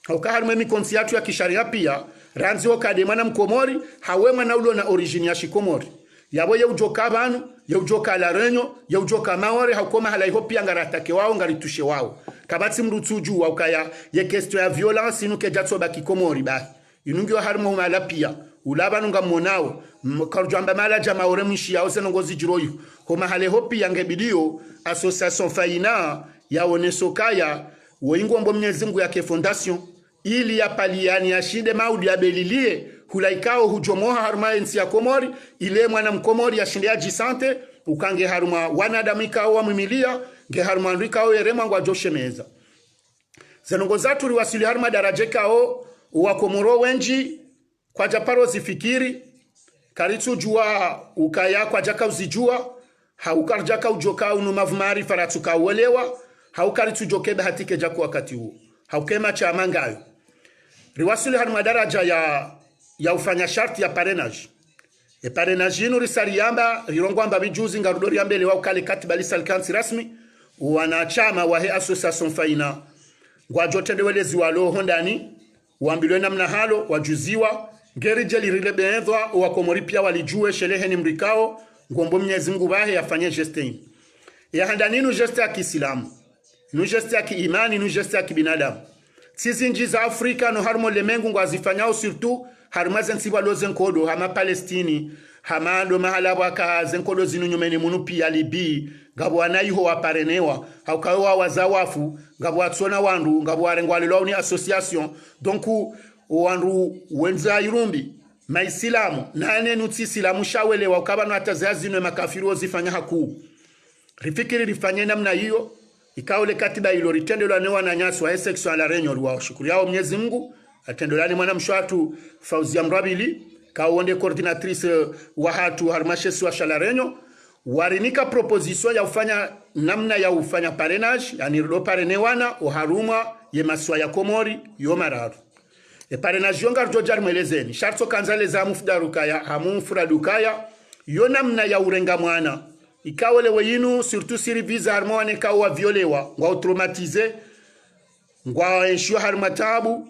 hauka harume mikonsi yatu ya kisharia pia ranzi wakade mwana Mkomori hawe mwana ulo na origini ya shikomori yabo ya ujoka banu ya ujoka larenyo ya ujoka maore haukoma halaiho pia ngaratake wao ngaritushe wao kabati mrutuju waukaya ye kesto ya violence inuke jatso baki Komori bahi inungi wa harume umala pia ulabanu nga monao karjamba mala jama ore mshi yao senongozi jiroyu homa hale hopi yange bidio association faina ya onesokaya woingombo Mwenyezi Mungu yake fondation ili ya paliani ya shide maudi ya belilie hulaikao hujomoha haruma ensi ya Komori ile mwana Mkomori ya shinde ya jisante ukange haruma wanadamu ikao wa mwimilia nge haruma nrikao yerema ngwa joshemeza zenongozatu riwasili haruma darajekao wa Komoro wenji kwa japaro zifikiri karitu jua ukaya kwa jaka uzijua haukarjaka ujoka unumavumari faratuka uelewa haukaritu jokebe hatike jaku wakati huo haukema cha mangayo riwasili hanu madaraja ya ufanya sharti ya parrainage parrainage inu risariyamba rirongwamba bijuzi ngarudori ya mbele wa ukale katibali salikansi rasmi wanachama wa he association faina ngwajotende welezi walo hondani uambilwe namna halo wajuziwa ngeri jeli rilebenzwa wa Komori pia walijue shelehe ni mrikao ngombo Mwenyezi Mungu bahe yafanye geste ya handaninu geste ya Kiislamu nu geste ya kiimani nu geste ya kibinadamu sisi nchi za Afrika no harmo lemengu ngwazifanyao surtout harumaze nsiba loze nkodo hama Palestini hama ndo mahala waka zenkodo zinu nyumeni munu pia Libi ngabo wanaiho waparenewa haukawa wazawafu ngabo watsona wandu ngabo warengwalilo ni association donc wandu wenza irumbi maisilamu nane nuti silamu shawelewa ukabano atazazinwe makafiru ozifanya haku rifikiri rifanye namna hiyo ikaole katiba ilo ritendelo anewa na nyasu wa sexual arenyo wa shukuri yao Mwenyezi Mungu atendolani mwana mshwatu Fauzia Mrabili kaonde coordinatrice wa hatu harmashesu wa shalarenyo warinika proposition ya ufanya namna ya ufanya parrainage yani lo parenewana oharuma ye maswa ya Komori yo mararu parrainage yonga rjojar mwelezeni sharto kanzale za mufdarukaya hamufura dukaya yo namna ya urenga mwana ikawele weyinu surtout siri visa harmoane kawa violewa ngwa traumatize ngwa enshu harmatabu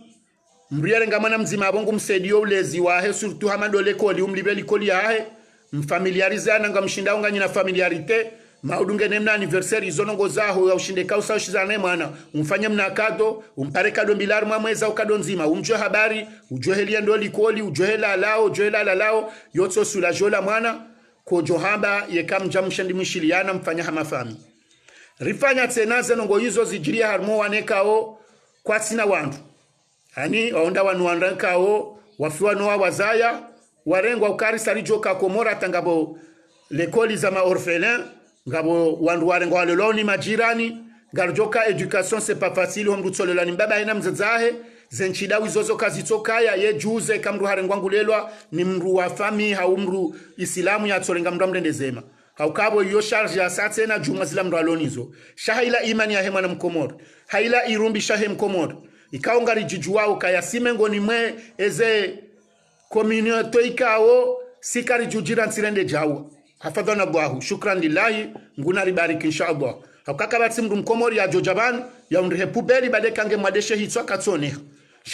mbriere ngamana mzima abongo msedio ulezi wahe surtout hamadole koli umlibeli koli yahe mfamiliarizana ngamshinda unga nyina familiarite maudunge nemna anniversaire izonongo zaho ya ushinde kausa ushizane mwana umfanye mnakado umpare kado mbilar mweza ukado nzima umjwe habari ujwe helia ndo likoli ujwe la lao yotso sulajola mwana ko johamba yekamja mshandi mshiliana mfanya hamafami rifanya tsenaze nongo hizo zijiria harmo wanekao kwa sina wandu hani waonda wanu wanrankao wafiwa noa wazaya warengwa ukari sarijoka Komora tangabo lekoli za maorphelin ngabo wandu warengwa waleloni majirani garjoka education c'est pas facile homrutsolelani mbaba ina mzazahe zenchida wizozo kazi tokaya ye juze kamru harengwa ngulelwa ni mru wa fami haumru islamu ya tsolenga mru amrendezema haukabo yo charge ya satse na juma zila mru alonizo shahaila imani ya hema na Mkomoro haila irumbi shahe Mkomoro ikaongari jijuwao kaya simengoni mwe eze community ikao sikari jujira nsirende jawa hafadhana Allahu shukran lillahi nguna ribariki inshallah hakaka batsi mru Mkomori ya jojaban ya unrihe pubeli badekange mwadeshe hitwa katsone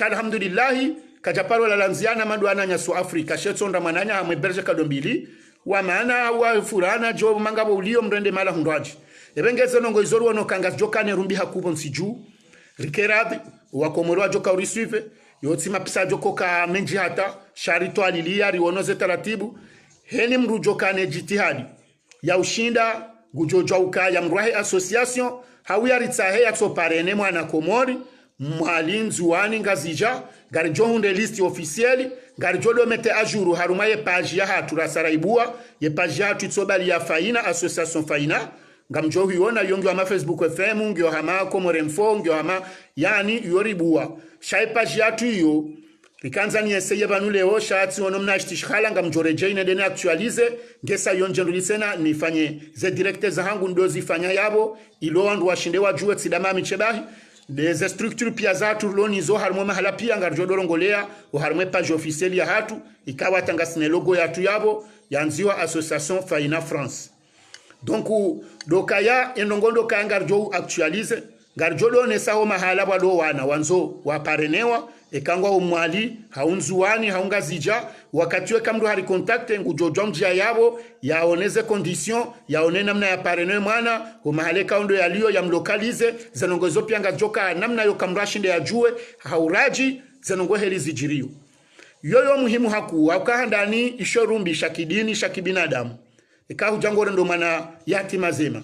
alhamdulillah kajaparo la lanziana madwana nyasu Afrika shetsonda mananya hamwe berje kadombili wa maana wa furana jo mangabo ulio mrende mala hundwaji ebengeze nongo izoro wono kanga jokane rumbi hakubo nsiju rikerad wa komoro joka urisive yotsi mapisa joko ka menji hata sharito alilia rionoze taratibu heni mrujokane jitihadi ya ushinda gujojwa ukaya mruahe association hawia ritsahe ya tsoparene mwana komori mwalinzi wani ngazija garijo hunde listi officielle garijo do mete ajuru haruma ye page ya hatu rasaraibua ye page ya hatu itsobali ya faina association faina ngamjo hiona yongi wa ma Facebook FM ngyo hama Komoremfo ngyo hama yani yoribua shai page ya hatu iyo ikanza ni eseye banu leo shati ono mnashtishala ngamjoreje ine dene actualize ngesa yonjendulisena nifanye ze directe za hangu ndozi fanya yabo ilo andu washinde wajue tsidama michebahi des structures pia zatu loni zo harmo mahala pia ngarjodorongolea o harmo page officielle ya hatu ikawa tangasine logo yatu yabo yanziwa association Faina France donc dokaya enongondo ka ngarjo actualize ngarjodo ne saho mahala bado wana wanzo waparenewa ekangwa umwali haunzuani haungazija wakati we kamdu hari contacte ngujojo mjia yabo yaoneze condition yaone namna ya parene mwana umahale kaundo yaliyo yamlokalize zanongozo pia ngajoka namna yo kamrashinde yajue hauraji zanongo heli zijirio yoyo muhimu haku wakandani ishorumbi shakidini shakibinadamu ekahujangore ndo mana yatima zema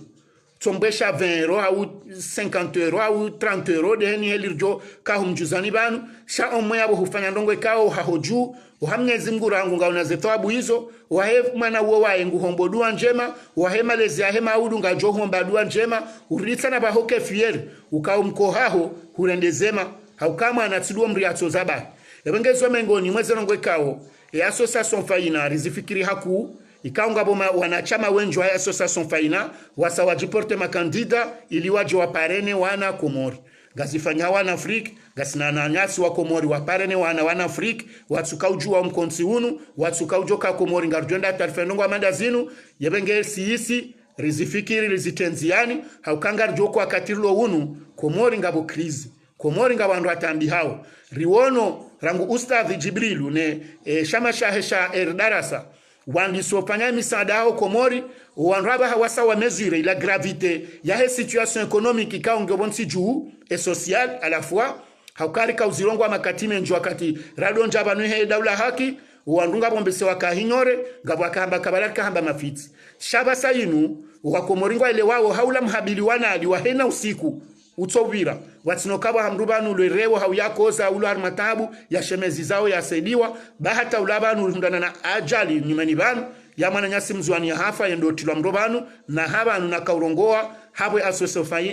tombesha 20 euro au 50 euro au 30 euro de heni helirjo kahumjuzani banu sha omwe yabo hufanya ndongo ikao hahoju uhamnyezi mgurangu ngauna zethabu hizo wahe mwana uo wae nguhombodua njema wahe malezi ya hema udu ngajo hombadua njema uritsa na bahoke fieri ukao mkohaho hurendezema haukama anatsidua mriato zaba ebengezo mengoni mweze ndongo ikao association Faina rizifikiri haku ikaunga boma wanachama wengi wa association Faina wasa wajiporte makandida ili waje waparene wana Komori gazifanya wana Afrika gasina nyasi wa Komori waparene wana Afrika watsukauju mkonsi unu watsukaujo ka Komori ngarjenda tarfenongo amanda zinu yebenge siisi rizifikiri rizitenziani haukanga rjoko akatirlo unu Komori ngabo krizi Komori ngabandu atambi hao riwono rangu ustadhi Jibrilu ne shama shahesha erdarasa wandisofanya misada hao Komori wanraba hawasa wa mesure la gravité ya he situation économique ka ongebonsi juu et social à la fois haukari ka uzilongo makatime njwa kati radonja banu he daula haki wandunga bombese wakahinyore ngabwa kamba kabalaka hamba mafiti shaba sayinu wa Komoringo ile wao haula mhabili wana aliwahena usiku utsobira watsinokaba hamrubanu lwerewo hauyakoza ulo harmatabu ya shemezi zao yasaidiwa bahata ulabanu hundana na ajali nyumani banu ya mwana nyasi mzwani ya hafa yendotilwa mrobanu na habanu na kaurongoa habwe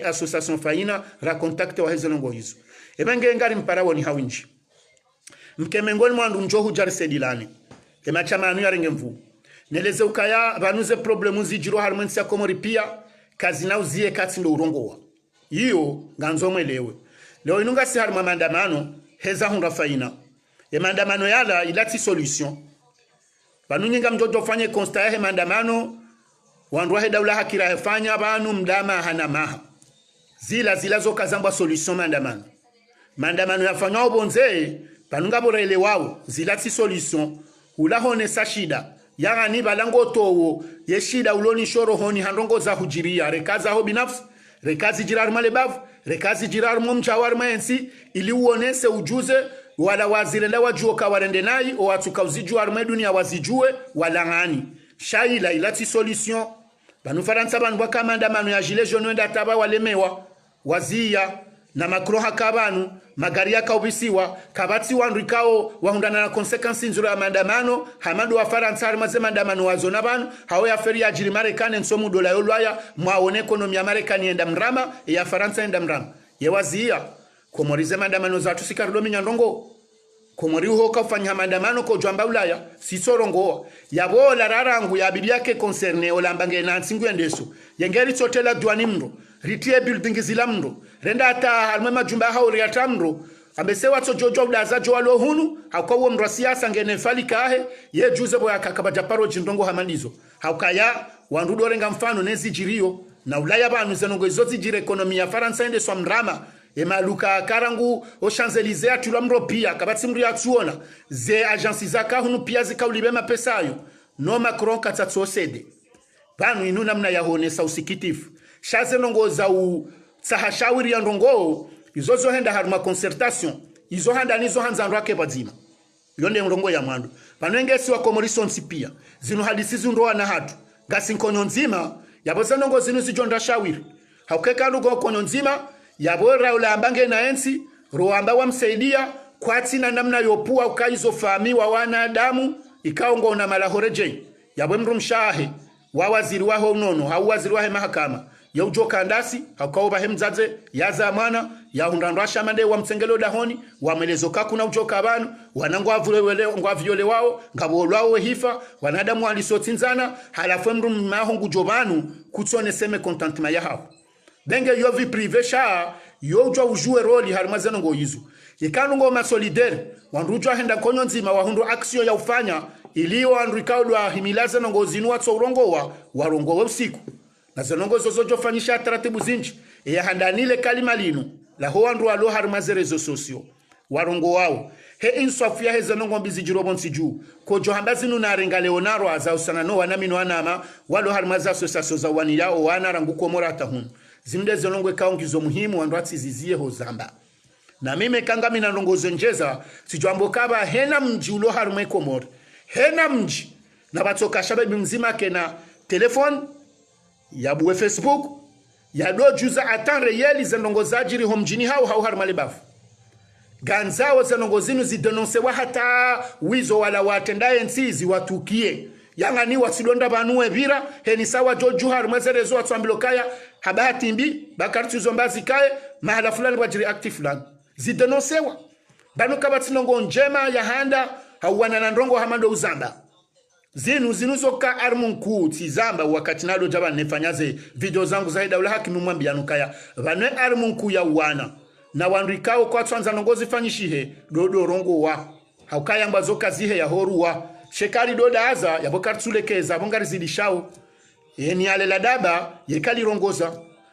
association Faina ra contacte wa hezelongo hizo ebenge ngari mparawo ni hawinji mkemengoni mwandu njohu jarisedilani emachamanu ya rengemvu neleze ukaya banuze problemu zijiro harmonisi ya Komori pia kazi na uzie kati ndo urongoa iyo nganzo mwelewe leo inunga si harma mandamano heza hunra Faina mandamano yala ilati solution banunyinga mjojo fanye constat he mandamano wandwa he daula hakira hefanya banu mdama hana maha zila zo kazamba solution mandamano yafanywa obonze banunga borele wao zilati solution ulahone sashida yani balango towo yeshida uloni shoro honi handongo za hujiria rekaza ho binafsi rekazi jirar malebavu rekazi jirar mumchawar maensi ili uonese ujuze wala wazirela wajuoka warende nai o watuka uzijua dunia wazijue wala ngani shaila ilati solution banu faransa banu wakamanda manu ya gilet jaune wenda taba walemewa wazia na Macron hakabanu magari yakaubisiwa kabati wandikao wahundana na consequences nzuri ya maandamano hamadu wa Faransa harmaze maandamano wazona banu hao ya feri ya jiri Marekani nsomu dola yolwaya mwaone ekonomi ya Marekani enda mrama ya Faransa enda mrama yewazia Komorize maandamano za tusikardo minyandongo Komori hoka fanya maandamano ko jwamba Ulaya sisorongo yabola rarangu ya bibi yake concerne olambange na nsingu endeso yengeri totela duani mndo ritie building zila mndo renda ata halma majumba hao riata mndo ambesewa to jojo udaza jwalo hunu hakwa mndo siasa ngene fali kahe ye juze boya kakaba paro jindongo hamandizo haukaya wandudo renga mfano nezi jirio na Ulaya banu zenongo izoti jire ekonomi ya Faransa ende so mrama emaluka karangu o Champs-Élysées atula mro pia kabati mri atuona ze agency zaka hunu pia zikaulibema pesayo no Macron katatsosede banu inu namna ya honesa usikitifu shaze nongoza u sahashawiri ya ndongo izozo henda haruma concertation izo handa nizo hanza ndwake bazima yonde ndongo ya mwandu panengesi wa komorison sipia zinu hadisizi ndoa na hatu gasi nkonyo nzima yaboza nongo zinu zijonda shawiri haukeka ndugo konyo nzima yabora ula ambange na ensi roamba wa msaidia kwati na namna yopua ukaizo fahamiwa wanadamu ikaongo na malahoreje yabwe mrumshahe wa waziri waho nono hau waziri wahe mahakama ya ujoka ndasi haukaoba hemzaze ya zamana ya hundandwasha mande wa msengelo dahoni wa melezo kaku na ujoka abanu wanangwa viole wao ngabolo hifa wanadamu walisotinzana halafu mrum mahongu jobanu kutsone seme contentima ya hao denge yo vi prive sha yo ujwa ujue roli harimazeno ngo yizu ikanu ngo masolidere wanrujwa henda konyo nzima wa hundu aksio ya ufanya iliyo andrikaudu wa himilaze ngo zinua tso urongo wa rongo wa usiku na zenongo zozo fanyisha taratibu zinji ya handanile kalima linu la ho andu alo harimazere rezo sosio warongo wao he inswafia he zenongo mbizi jirobon siju ko johamba zinu na renga leonaro aza usana no wanamino anama walo harimaza association za wani yao wana ranguko morata hun zimde zenongo kaongizo muhimu wandu atizizie ho zamba na mime kanga mina ndongozo njeza sijambo kaba hena mji ulo harume komori hena mji na batoka shababi mzima kena telefone ya buwe Facebook ya do juza atan reyeli zenongozaji homjini hao harumale bafu ganzao zenongozinu zidenonsewa hata wizo wala watendaye nsizi watukie yanga ni wasilonda banuwe vira heni sawa joju harumazerezo atwambilokaya habati mbi bakartu zombazi kae mahala fulani wajiri active fulani zidenonsewa banu kabatinongo njema ya handa hauwana na ndongo hamando uzamba zinu zoka armunku tizamba wakati nalo jaba nefanyaze video zangu zaida ula haki mwambia nukaya vanwe armunku ya uwana na wandrikao kwa twanza nongozi fanyishihe dodo rongo wa haukaya mbazoka zihe ya horu wa shekari doda aza ya bokartsulekeza bongari zidishao ni ale ladaba yekali rongoza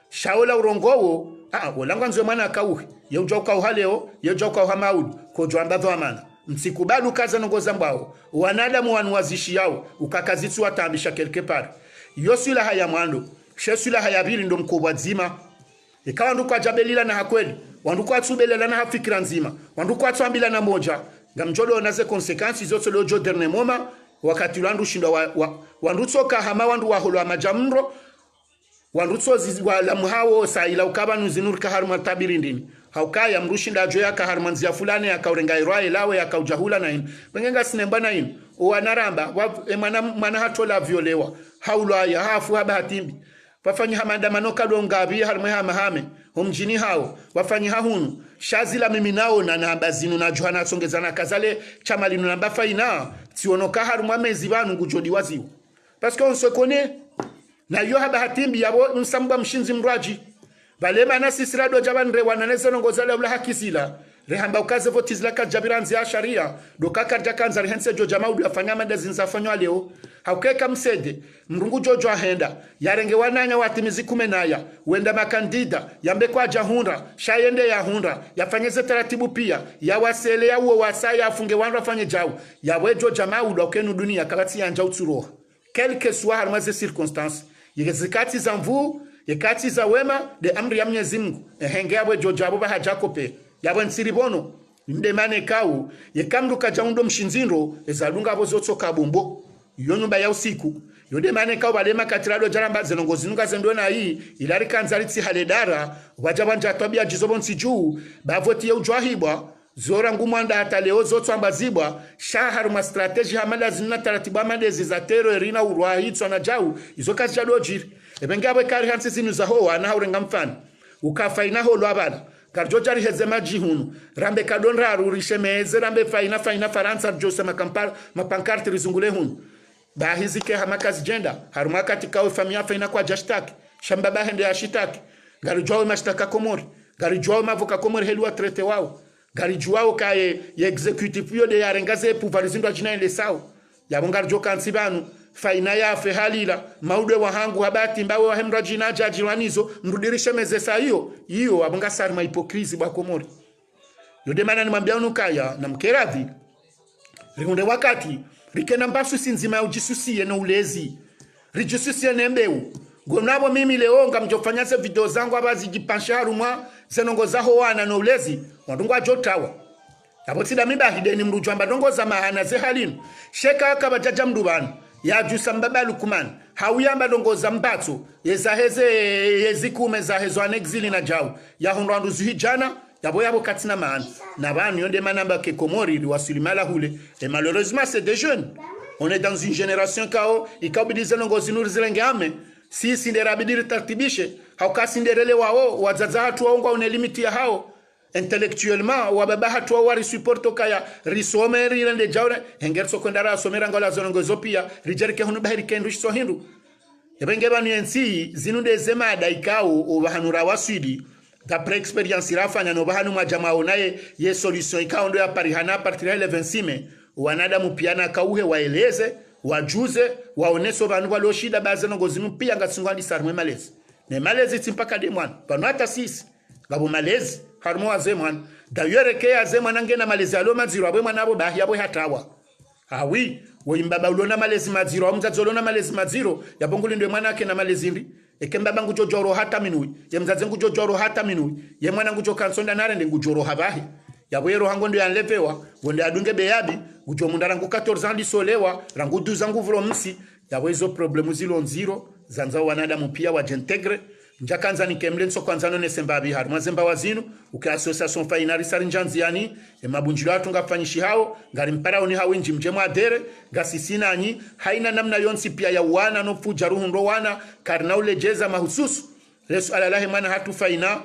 shaola urongowo wolanga nzwe mwana akauhi ye ujoka uhaleo ye ujoka uhamaudi kojo ambavyo amana msikubali kaza nongoza mbao wanadamu wanuwazishi yao ukakazitsu watambisha quelque part yosula haya mwando shesula haya bili ndo mkubwa zima ikawa nduko ajabelila na hakweli wanduko atsubelela na hafikira nzima wanduko atwambila na moja ngamjodo onaze konsekansi zote lojo derne moma wakati landu shindwa wandutsoka hama wandu waholo amajamro wandutso wala muhawo saila ukabanu zinurka harma tabirindini haukaya mrushinda joya ka harmanzia fulani akaurenga irwae lawe akaujahula na in bengenga sinemba na in wanaramba mana hatola violewa haulwa ya hafu habatimbi wafanyi hamandamano kadongabi harma mahame homjini hao wafanyi hahunu shazila mimi nao na namba zinu na Johana songezana kazale chama linu namba faina tionoka harumwa mezi banu ngujodi waziwa parce qu'on se connaît na yo habatimbi yabo nsamba mshinzi mraji balema na sisira do jabanre wananeze nongozale ula hakisila rehamba ukaze votizla ka jabiranzi ya sharia do kakarja kanza rehense jo jamaudu afanya mada zinzafanywa leo haukeka msede mrungu jojo ahenda yarenge wananya watimizi kumenaya wenda makandida yambe kwa jahunda shayende ya hunda yafanyeze taratibu pia ya wasele ya uwe wasaya afunge wandu afanye jau ya wejo jamaudu okenu dunia kalati ya njau tsuroha kelke suwa harmaze circonstance yezikati za mvu yekati za wema de amri ya Mwenyezi Mungu ehenge yabwe jojabo ba hajakope yabwe nsiribono ndemane kau yekamruka jaundo mshinzinro ezalunga bozotsoka bombo iyo nyumba ya usiku yodemane kau balema katirado jaramba zenongozinunga zendona hii ilari kanzaritsi haledara wajabanja tabia jizobonsi juu bavoti ya ujwahibwa zora ngumwanda ataleo zotswamba zibwa shaharu ma strategy hamala zinna taratibu amadezi za tero erina urwahitswa na jau izokazi jadojiri ebengabwe kari hansi zinu za hoa na haurenga mfani ukafaina ho lwabana karjojari hezema jihunu rambe kadonra arurishe meze rambe faina faransa jose mapankarte rizungule hunu bahizike hamakazi jenda haruma katika ufamia faina kwa jashtaki shamba bahende ya shitaki garijwao mashtaka komori garijwao mavoka komori helua trete wao garijwao kaye ya executive yo de yarengaze puvarizindo ajina ile sao yabonga joka nsibanu faina ya fe halila maude wa hangu habati mbawe wa hemra jina jaji wanizo mrudirishe mezesa hiyo abonga sarma hipokrizi bwa komori yode mana ni mwambia unukaya na mkeradhi rikunde wakati rikena mbasu sinzima ya ujisusie na ulezi rijisusie nembeu gonabo mimi leo ngamjofanya ze video zangu abazi jipansharu mwa zenongo zaho wana na ulezi wadungu ajotawa abotida miba hideni mruju amba dongo za mahana ze halinu sheka akabajaja mdubani ya jusa mbaba lukumani hawiyamba dongo za mbatso yezaheze yezikume zahezo anexili na jau ya honrandu zuhijana yabo katina mahana na banu yonde manamba ke komori liwasulimala hule et malheureusement c'est des jeunes on est dans une génération kao ikabidize dongo zinuri zilenge ame si sinderabidiri tartibishe haukasinderele wao wazaza hatu waongo une limiti ya hao intellectuellement wababa hatu wari supporto kaya risome rilende jawre hengerso kondara somera ngola zonongo zopia rijerike hunu bahiri kendu so hindu ebenge banu yensi zinunde zema daikao obahanura wasidi d'après expérience rafanya no bahanu majama onaye ye solution ikao ndo ya parihana partir le 26 wanada mupiana kauhe waeleze wajuze waoneso banu baloshida bazeno zinu pia ngasingwandi sarmwe malezi ne malezi timpaka de mwana pano hata sisi ngabo malezi harmo azemwan d'ailleurs ke azemwan ngena malezi alo maziro abwe mwana abo bahi abo hatawa awi wo imbaba ulona malezi maziro amzazo ulona malezi maziro yabonguli ndo mwana yake na malezi ndi ekembaba ngujojoro hata minui ye mzaze ngujojoro hata minui ye mwana ngujokansonda narende ngujoro habahi yabwero hango ndo yanlevewa wonde adunge beyabi ujo mundara ngu 14 ans lisolewa rangu 12 ans nguvro msi yabwezo problemu zilo nziro zanza wanadamu pia wajentegre njakanza nikemle nso kwanza none sembabi hari mazemba wazinu uke association fainari sari njanziani mabunjiro atunga fanyishi hao ngari mpara oni hawe njimjemu adere gasisina anyi haina namna yonsi pia ya wana no fuja ruhundo wana karna ulejeza mahususu lesu alalahi mana hatu faina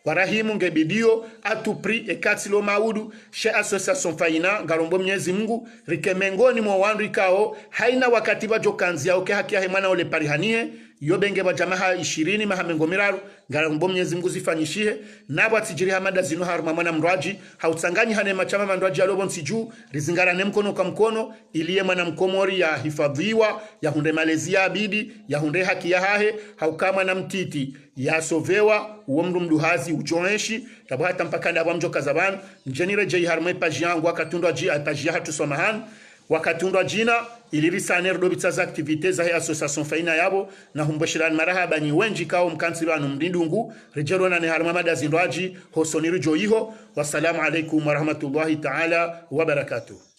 warahimu ngebidio atupri ekatsilo maudu she association faina ngarombo mnyezi Mungu rikemengoni mwa wandu ikao haina wakati bajo kanzia oke haki ya mwana ole parihanie yobenge bajamaha 20 mahamengo miraru ngarombo mnyezi Mungu zifanyishihe nabo atijiri hamada zinu haruma mwana mrwaji hautsanganyi hane machama mandwaji alobo nsiju rizingara ne mkono kwa mkono iliye mwana mkomori ya hifadhiwa ya hunde malezia abidi ya hunde haki ya hahe haukama na mtiti ya sovewa uomru mduhazi uchoneshi tabu hata mpaka ndabwa mjoka zabanu njenire jai harumwe paji yangu wakatundwa paji ya hatu somahan wakatundwa jina ilirisa nerdo bitaza aktivite za association faina yabo na humbashirani marahaba ni wenji kao mkansilo anu mdindungu rejero na ne harumwe madazindwaji hosoniru joiho wassalamu alaikum warahmatullahi ta'ala wabarakatuh.